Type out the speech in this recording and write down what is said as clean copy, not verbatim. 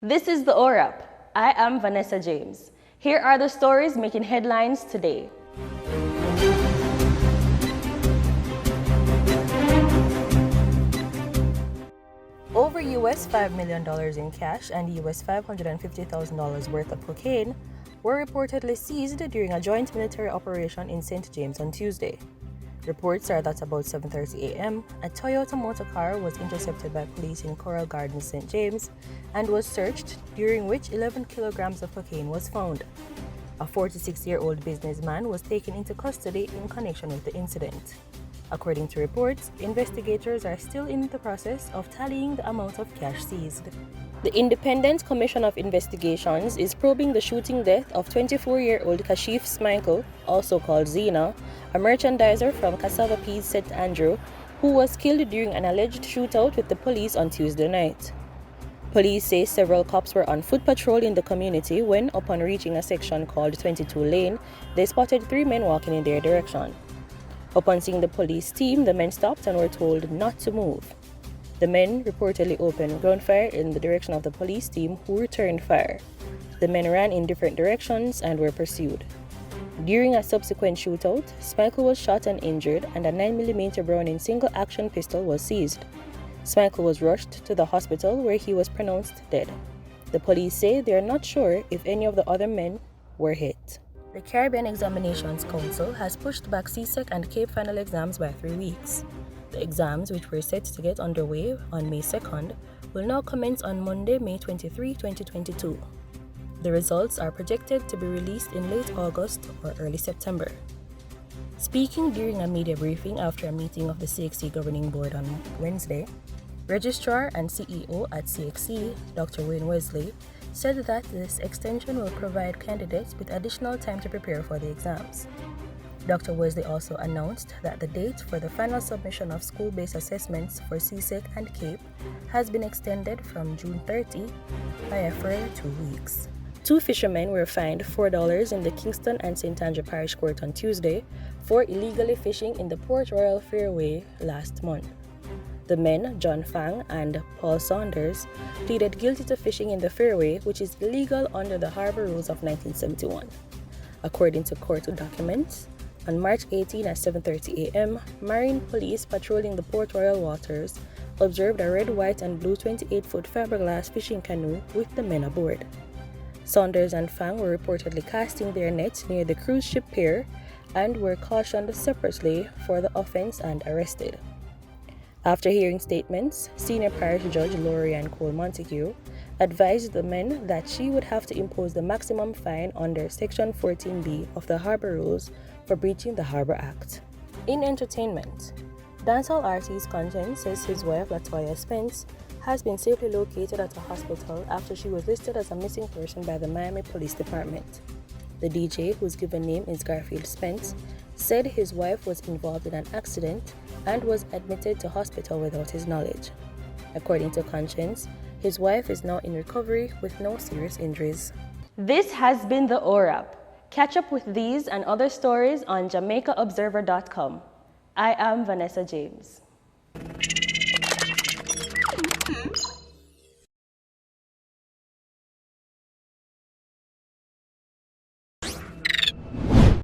This is the ORAP. I am Vanessa James. Here are the stories making headlines today. Over US $5 million in cash and US $550,000 worth of cocaine were reportedly seized during a joint military operation in St. James on Tuesday. Reports are that about 7:30 a.m., a Toyota motor car was intercepted by police in Coral Gardens, St. James, and was searched, during which 11 kilograms of cocaine was found. A 46-year-old businessman was taken into custody in connection with the incident. According to reports, investigators are still in the process of tallying the amount of cash seized. The Independent Commission of Investigations is probing the shooting death of 24-year-old Kashif Smichael, also called Zena, a merchandiser from Cassava Peas, St. Andrew, who was killed during an alleged shootout with the police on Tuesday night. Police say several cops were on foot patrol in the community when, upon reaching a section called 22 Lane, they spotted 3 men walking in their direction. Upon seeing the police team, the men stopped and were told not to move. The men reportedly opened gunfire in the direction of the police team, who returned fire. The men ran in different directions and were pursued. During a subsequent shootout, Smichael was shot and injured, and a 9mm Browning single-action pistol was seized. Smichael was rushed to the hospital, where he was pronounced dead. The police say they are not sure if any of the other men were hit. The Caribbean Examinations Council has pushed back CSEC and CAPE final exams by 3 weeks. The exams, which were set to get underway on May 2nd, will now commence on Monday, May 23, 2022. The results are projected to be released in late August or early September. Speaking during a media briefing after a meeting of the CXC Governing Board on Wednesday, Registrar and CEO at CXC, Dr. Wayne Wesley, said that this extension will provide candidates with additional time to prepare for the exams. Dr. Wesley also announced that the date for the final submission of school-based assessments for CSEC and CAPE has been extended from June 30 by a further 2 weeks. 2 fishermen were fined $4 in the Kingston and St. Andrew Parish Court on Tuesday for illegally fishing in the Port Royal Fairway last month. The men, John Fang and Paul Saunders, pleaded guilty to fishing in the fairway, which is illegal under the Harbour Rules of 1971. According to court documents, on March 18 at 7:30 a.m., Marine Police patrolling the Port Royal waters observed a red, white, and blue 28-foot fiberglass fishing canoe with the men aboard. Saunders and Fang were reportedly casting their nets near the cruise ship pier and were cautioned separately for the offense and arrested. After hearing statements, Senior Parish Judge Laurie Ann Cole Montague advised the men that she would have to impose the maximum fine under Section 14B of the Harbour Rules for breaching the Harbour Act. In entertainment, dancehall artist Konshens says his wife Latoya Spence has been safely located at a hospital after she was listed as a missing person by the Miami Police Department. The DJ, whose given name is Garfield Spence, said his wife was involved in an accident and was admitted to hospital without his knowledge. According to Konshens, his wife is now in recovery with no serious injuries. This has been the ORAP. Catch up with these and other stories on JamaicaObserver.com. I am Vanessa James.